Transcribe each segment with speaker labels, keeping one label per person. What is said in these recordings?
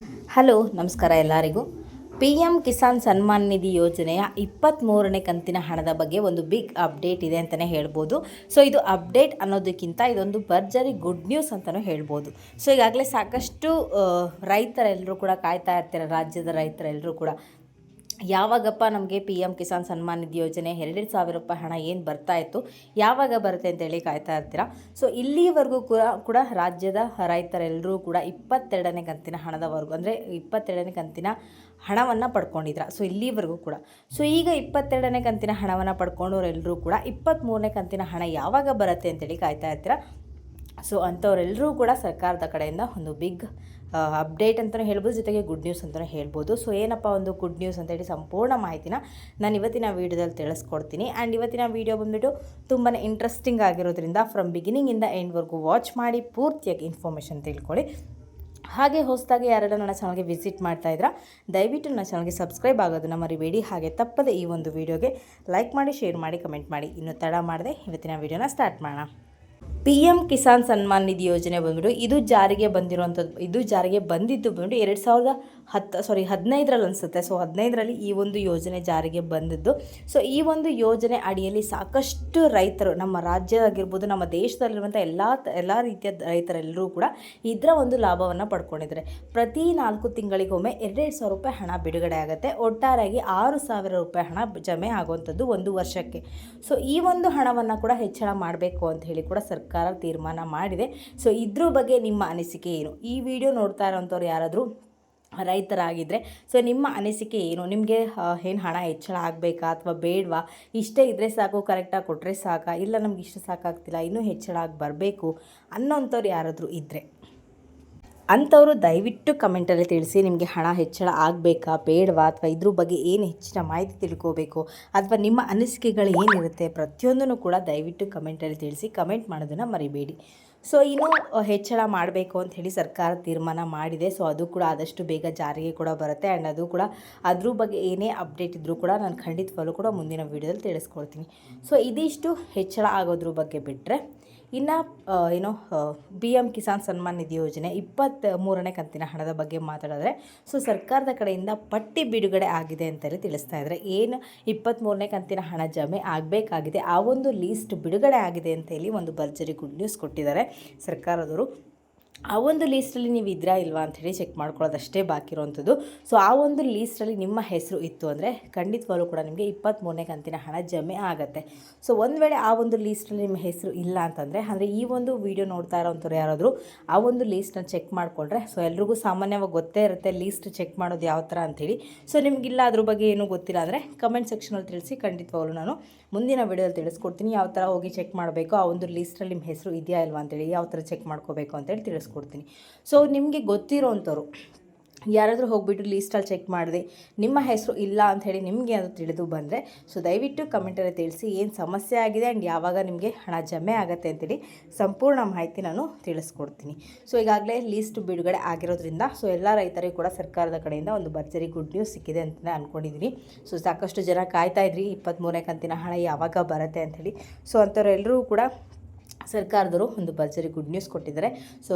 Speaker 1: Hello ನಮಸ್ಕಾರ ಎಲ್ಲರಿಗೂ. P M Kisan Samman Nidhi ಯೋಜನೆಯ 23ನೇ ಕಂತಿನ ಹಣದ ಬಗ್ಗೆ ಒಂದು ಬಿಗ್ ಅಪ್ಡೇಟ್ ಇದೆ ಅಂತಲೇ ಹೇಳ್ಬೋದು. ಸೊ ಇದು ಅಪ್ಡೇಟ್ ಅನ್ನೋದಕ್ಕಿಂತ ಇದೊಂದು ಭರ್ಜರಿ ಗುಡ್ ನ್ಯೂಸ್ ಅಂತಲೂ ಹೇಳ್ಬೋದು. ಸೊ ಈಗಾಗಲೇ ಸಾಕಷ್ಟು ರೈತರೆಲ್ಲರೂ ಕೂಡ ಕಾಯ್ತಾ ಇರ್ತಾರೆ. ರಾಜ್ಯದ ರೈತರೆಲ್ಲರೂ ಕೂಡ ಯಾವಾಗಪ್ಪ ನಮಗೆ ಪಿ ಎಮ್ ಕಿಸಾನ್ ಸನ್ಮಾನ್ ನಿಧಿ ಯೋಜನೆ 2,000 ರೂಪಾಯಿ ಹಣ ಏನು ಬರ್ತಾ ಇತ್ತು, ಯಾವಾಗ ಬರುತ್ತೆ ಅಂತೇಳಿ ಕಾಯ್ತಾ ಇರ್ತೀರಾ. ಸೊ ಇಲ್ಲಿವರೆಗೂ ಕೂಡ ರಾಜ್ಯದ ರೈತರೆಲ್ಲರೂ ಕೂಡ 22ನೇ ಕಂತಿನ ಹಣದವರೆಗೂ ಅಂದರೆ 22ನೇ ಕಂತಿನ ಹಣವನ್ನು ಪಡ್ಕೊಂಡಿದ್ರ. ಸೊ ಇಲ್ಲಿವರೆಗೂ ಕೂಡ ಈಗ 22ನೇ ಕಂತಿನ ಹಣವನ್ನು ಪಡ್ಕೊಂಡವರೆಲ್ಲರೂ ಕೂಡ 23ನೇ ಕಂತಿನ ಹಣ ಯಾವಾಗ ಬರುತ್ತೆ ಅಂತೇಳಿ ಕಾಯ್ತಾ ಇರ್ತೀರಾ. ಸೊ ಅಂಥವರೆಲ್ಲರೂ ಕೂಡ ಸರ್ಕಾರದ ಕಡೆಯಿಂದ ಒಂದು ಬಿಗ್ ಅಪ್ಡೇಟ್ ಅಂತಲೇ ಹೇಳ್ಬೋದು, ಜೊತೆಗೆ ಗುಡ್ ನ್ಯೂಸ್ ಅಂತಲೇ ಹೇಳ್ಬೋದು. ಸೊ ಏನಪ್ಪ ಒಂದು ಗುಡ್ ನ್ಯೂಸ್ ಅಂತೇಳಿ ಸಂಪೂರ್ಣ ಮಾಹಿತಿನ ನಾನು ಇವತ್ತಿನ ವೀಡಿಯೋದಲ್ಲಿ ತಿಳಿಸ್ಕೊಡ್ತೀನಿ. ಆ್ಯಂಡ್ ಇವತ್ತಿನ ವೀಡಿಯೋ ಬಂದುಬಿಟ್ಟು ತುಂಬಾ ಇಂಟ್ರೆಸ್ಟಿಂಗ್ ಆಗಿರೋದ್ರಿಂದ ಫ್ರಮ್ ಬಿಗಿನಿಂಗಿಂದ ಎಂಡ್ವರೆಗೂ ವಾಚ್ ಮಾಡಿ ಪೂರ್ತಿಯಾಗಿ ಇನ್ಫಾರ್ಮೇಷನ್ ತಿಳ್ಕೊಳ್ಳಿ. ಹಾಗೆ ಹೊಸದಾಗಿ ಯಾರೆಲ್ಲ ನನ್ನ ಚಾನಲ್ಗೆ ವಿಸಿಟ್ ಮಾಡ್ತಾ ಇದ್ದೀರಾ, ದಯವಿಟ್ಟು ನನ್ನ ಚಾನಲ್ಗೆ ಸಬ್ಸ್ಕ್ರೈಬ್ ಆಗೋದನ್ನು ಮರಿಬೇಡಿ. ಹಾಗೆ ತಪ್ಪದೆ ಈ ಒಂದು ವೀಡಿಯೋಗೆ ಲೈಕ್ ಮಾಡಿ, ಶೇರ್ ಮಾಡಿ, ಕಮೆಂಟ್ ಮಾಡಿ. ಇನ್ನು ತಡ ಮಾಡದೆ ಇವತ್ತಿನ ವೀಡಿಯೋನ ಸ್ಟಾರ್ಟ್ ಮಾಡೋಣ. ಪಿ ಎಮ್ ಕಿಸಾನ್ ಸನ್ಮಾನ್ ನಿಧಿ ಯೋಜನೆ ಬಂದ್ಬಿಟ್ಟು ಇದು ಜಾರಿಗೆ ಬಂದಿದ್ದು ಬಂದ್ಬಿಟ್ಟು 2015ರಲ್ಲಿ ಅನಿಸುತ್ತೆ. ಸೊ 15ರಲ್ಲಿ ಈ ಒಂದು ಯೋಜನೆ ಜಾರಿಗೆ ಬಂದಿದ್ದು. ಸೊ ಈ ಒಂದು ಯೋಜನೆ ಅಡಿಯಲ್ಲಿ ಸಾಕಷ್ಟು ರೈತರು ನಮ್ಮ ರಾಜ್ಯ ಆಗಿರ್ಬೋದು, ನಮ್ಮ ದೇಶದಲ್ಲಿರುವಂಥ ಎಲ್ಲ ರೀತಿಯ ರೈತರೆಲ್ಲರೂ ಕೂಡ ಇದರ ಒಂದು ಲಾಭವನ್ನು ಪಡ್ಕೊಂಡಿದ್ದಾರೆ. ಪ್ರತಿ 4 ತಿಂಗಳಿಗೊಮ್ಮೆ 2,000 ರೂಪಾಯಿ ಹಣ ಬಿಡುಗಡೆ ಆಗುತ್ತೆ. ಒಟ್ಟಾರೆಯಾಗಿ 6,000 ರೂಪಾಯಿ ಹಣ ಜಮೆ ಆಗುವಂಥದ್ದು ಒಂದು ವರ್ಷಕ್ಕೆ. ಸೊ ಈ ಒಂದು ಹಣವನ್ನು ಕೂಡ ಹೆಚ್ಚಳ ಮಾಡಬೇಕು ಅಂತ ಹೇಳಿ ಕೂಡ ಸರ್ಕಾರ ತೀರ್ಮಾನ ಮಾಡಿದೆ. ಸೊ ಇದ್ರ ಬಗ್ಗೆ ನಿಮ್ಮ ಅನಿಸಿಕೆ ಏನು? ಈ ವಿಡಿಯೋ ನೋಡ್ತಾ ಇರೋಂಥವ್ರು ಯಾರಾದರೂ ರೈತರಾಗಿದ್ದರೆ ಸೊ ನಿಮ್ಮ ಅನಿಸಿಕೆ ಏನು? ನಿಮಗೆ ಏನು ಹಣ ಹೆಚ್ಚಳ ಆಗಬೇಕಾ ಅಥವಾ ಬೇಡವಾ? ಇಷ್ಟೇ ಇದ್ದರೆ ಸಾಕು, ಕರೆಕ್ಟಾಗಿ ಕೊಟ್ಟರೆ ಸಾಕಾ, ಇಲ್ಲ ನಮ್ಗೆ ಇಷ್ಟು ಸಾಕಾಗ್ತಿಲ್ಲ, ಇನ್ನೂ ಹೆಚ್ಚಳ ಆಗಿ ಬರಬೇಕು ಅನ್ನೋಂಥವ್ರು ಯಾರಾದರೂ ಇದ್ದರೆ ಅಂಥವರು ದಯವಿಟ್ಟು ಕಮೆಂಟಲ್ಲಿ ತಿಳಿಸಿ. ನಿಮಗೆ ಹಣ ಹೆಚ್ಚಳ ಆಗಬೇಕಾ ಬೇಡವಾ, ಅಥವಾ ಇದ್ರ ಬಗ್ಗೆ ಏನು ಹೆಚ್ಚಿನ ಮಾಹಿತಿ ತಿಳ್ಕೋಬೇಕು, ಅಥವಾ ನಿಮ್ಮ ಅನಿಸಿಕೆಗಳು ಏನಿರುತ್ತೆ ಪ್ರತಿಯೊಂದನ್ನು ಕೂಡ ದಯವಿಟ್ಟು ಕಮೆಂಟಲ್ಲಿ ತಿಳಿಸಿ. ಕಮೆಂಟ್ ಮಾಡೋದನ್ನು ಮರಿಬೇಡಿ. ಸೊ ಇನ್ನೂ ಹೆಚ್ಚಳ ಮಾಡಬೇಕು ಅಂತ ಹೇಳಿ ಸರ್ಕಾರ ತೀರ್ಮಾನ ಮಾಡಿದೆ. ಸೊ ಅದು ಕೂಡ ಆದಷ್ಟು ಬೇಗ ಜಾರಿಗೆ ಕೂಡ ಬರುತ್ತೆ. ಆ್ಯಂಡ್ ಅದು ಕೂಡ ಅದ್ರ ಬಗ್ಗೆ ಏನೇ ಅಪ್ಡೇಟ್ ಇದ್ದರೂ ಕೂಡ ನಾನು ಖಂಡಿತವಾಗ್ಲೂ ಕೂಡ ಮುಂದಿನ ವೀಡಿಯೋದಲ್ಲಿ ತಿಳಿಸ್ಕೊಡ್ತೀನಿ. ಸೊ ಇದಿಷ್ಟು ಹೆಚ್ಚಳ ಆಗೋದ್ರ ಬಗ್ಗೆ ಬಿಟ್ಟರೆ ಇನ್ನು ಪಿ ಎಮ್ ಕಿಸಾನ್ ಸನ್ಮಾನ್ ನಿಧಿ ಯೋಜನೆ 23ನೇ ಕಂತಿನ ಹಣದ ಬಗ್ಗೆ ಮಾತಾಡಿದ್ರೆ ಸೊ ಸರ್ಕಾರದ ಕಡೆಯಿಂದ ಪಟ್ಟಿ ಬಿಡುಗಡೆ ಆಗಿದೆ ಅಂತಲೇ ತಿಳಿಸ್ತಾ ಇದ್ದಾರೆ. ಏನು 23ನೇ ಕಂತಿನ ಹಣ ಜಮೆ ಆಗಬೇಕಾಗಿದೆ, ಆ ಒಂದು ಲೀಸ್ಟ್ ಬಿಡುಗಡೆ ಆಗಿದೆ ಅಂತ ಹೇಳಿ ಒಂದು ಭರ್ಜರಿ ಗುಡ್ ನ್ಯೂಸ್ ಕೊಟ್ಟಿದ್ದಾರೆ ಸರ್ಕಾರದವರು. ಆ ಒಂದು ಲೀಸ್ಟಲ್ಲಿ ನೀವು ಇದ್ರಾ ಇಲ್ವಾ ಅಂಥೇಳಿ ಚೆಕ್ ಮಾಡ್ಕೊಳ್ಳೋದಷ್ಟೇ ಬಾಕಿ ಇರೋವಂಥದ್ದು. ಸೊ ಆ ಒಂದು ಲೀಸ್ಟಲ್ಲಿ ನಿಮ್ಮ ಹೆಸರು ಇತ್ತು ಅಂದರೆ ಖಂಡಿತವಾಗ್ಲೂ ಕೂಡ ನಿಮಗೆ 23ನೇ ಕಂತಿನ ಹಣ ಜಮೆ ಆಗುತ್ತೆ. ಸೊ ಒಂದು ವೇಳೆ ಆ ಒಂದು ಲೀಸ್ಟಲ್ಲಿ ನಿಮ್ಮ ಹೆಸರು ಇಲ್ಲ ಅಂತಂದರೆ, ಅಂದರೆ ಈ ಒಂದು ವಿಡಿಯೋ ನೋಡ್ತಾ ಇರೋವಂಥವ್ರು ಯಾರಾದರೂ ಆ ಒಂದು ಲೀಸ್ಟನ್ನು ಚೆಕ್ ಮಾಡಿಕೊಂಡ್ರೆ, ಸೊ ಎಲ್ರಿಗೂ ಸಾಮಾನ್ಯವಾಗಿ ಗೊತ್ತೇ ಇರುತ್ತೆ ಲೀಸ್ಟ್ ಚೆಕ್ ಮಾಡೋದು ಯಾವ ಥರ ಅಂಥೇಳಿ. ಸೊ ನಿಮಗಿಲ್ಲ ಅದ್ರ ಬಗ್ಗೆ ಏನೂ ಗೊತ್ತಿಲ್ಲ ಅಂದರೆ ಕಮೆಂಟ್ ಸೆಕ್ಷನಲ್ಲಿ ತಿಳಿಸಿ. ಖಂಡಿತವಾಗ್ಲೂ ನಾನು ಮುಂದಿನ ವಿಡಿಯೋದಲ್ಲಿ ತಿಳಿಸ್ಕೊಡ್ತೀನಿ ಯಾವ ಥರ ಹೋಗಿ ಚೆಕ್ ಮಾಡಬೇಕು, ಆ ಒಂದು ಲೀಸ್ಟಲ್ಲಿ ನಿಮ್ಮ ಹೆಸರು ಇದೆಯಾ ಇಲ್ವಾ ಅಂತೇಳಿ, ಯಾವ ಥರ ಚೆಕ್ ಮಾಡ್ಕೋಬೇಕು ಅಂತೇಳಿ ತಿಳಿಸ್ಕೊಡ್ತೀನಿ. ಸೊ ನಿಮಗೆ ಗೊತ್ತಿರೋವಂಥವ್ರು ಯಾರಾದರೂ ಹೋಗಿಬಿಟ್ಟು ಲೀಸ್ಟಲ್ಲಿ ಚೆಕ್ ಮಾಡಿದೆ ನಿಮ್ಮ ಹೆಸರು ಇಲ್ಲ ಅಂಥೇಳಿ ನಿಮಗೆ ಅದು ತಿಳಿದು ಬಂದರೆ ಸೊ ದಯವಿಟ್ಟು ಕಮೆಂಟಲ್ಲಿ ತಿಳಿಸಿ ಏನು ಸಮಸ್ಯೆ ಆಗಿದೆ ಆ್ಯಂಡ್ ಯಾವಾಗ ನಿಮಗೆ ಹಣ ಜಮೆ ಆಗುತ್ತೆ ಅಂತೇಳಿ ಸಂಪೂರ್ಣ ಮಾಹಿತಿ ನಾನು ತಿಳಿಸ್ಕೊಡ್ತೀನಿ. ಸೊ ಈಗಾಗಲೇ ಲೀಸ್ಟ್ ಬಿಡುಗಡೆ ಆಗಿರೋದ್ರಿಂದ ಸೊ ಎಲ್ಲ ರೈತರಿಗೂ ಕೂಡ ಸರ್ಕಾರದ ಕಡೆಯಿಂದ ಒಂದು ಭರ್ಜರಿ ಗುಡ್ ನ್ಯೂಸ್ ಸಿಕ್ಕಿದೆ ಅಂತಲೇ ಅಂದ್ಕೊಂಡಿದ್ದೀನಿ. ಸೊ ಸಾಕಷ್ಟು ಜನ ಕಾಯ್ತಾ ಇದ್ರಿ 23ನೇ ಕಂತಿನ ಹಣ ಯಾವಾಗ ಬರುತ್ತೆ ಅಂಥೇಳಿ. ಸೊ ಅಂಥವ್ರೆಲ್ಲರೂ ಕೂಡ ಸರ್ಕಾರದವರು ಒಂದು ಭರ್ಜರಿ ಗುಡ್ ನ್ಯೂಸ್ ಕೊಟ್ಟಿದ್ದಾರೆ. So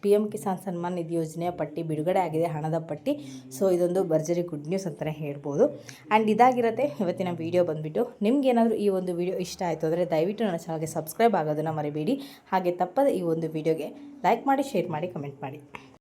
Speaker 1: P M Kisan Samman Nidhi ಯೋಜನೆಯ ಪಟ್ಟಿ ಬಿಡುಗಡೆ ಆಗಿದೆ, ಹಣದ ಪಟ್ಟಿ. ಸೊ ಇದೊಂದು ಭರ್ಜರಿ ಗುಡ್ ನ್ಯೂಸ್ ಅಂತಲೇ ಹೇಳ್ಬೋದು. ಆ್ಯಂಡ್ ಇದಾಗಿರುತ್ತೆ ಇವತ್ತಿನ ವೀಡಿಯೋ ಬಂದುಬಿಟ್ಟು. ನಿಮಗೇನಾದರೂ ಈ ಒಂದು ವಿಡಿಯೋ ಇಷ್ಟ ಆಯಿತು ಅಂದರೆ ದಯವಿಟ್ಟು ನನ್ನ ಚಾನಲ್ಗೆ ಸಬ್ಸ್ಕ್ರೈಬ್ ಆಗೋದನ್ನು ಮರಿಬೇಡಿ. ಹಾಗೆ ತಪ್ಪದೆ ಈ ಒಂದು ವಿಡಿಯೋಗೆ ಲೈಕ್ ಮಾಡಿ, ಶೇರ್ ಮಾಡಿ, ಕಮೆಂಟ್ ಮಾಡಿ.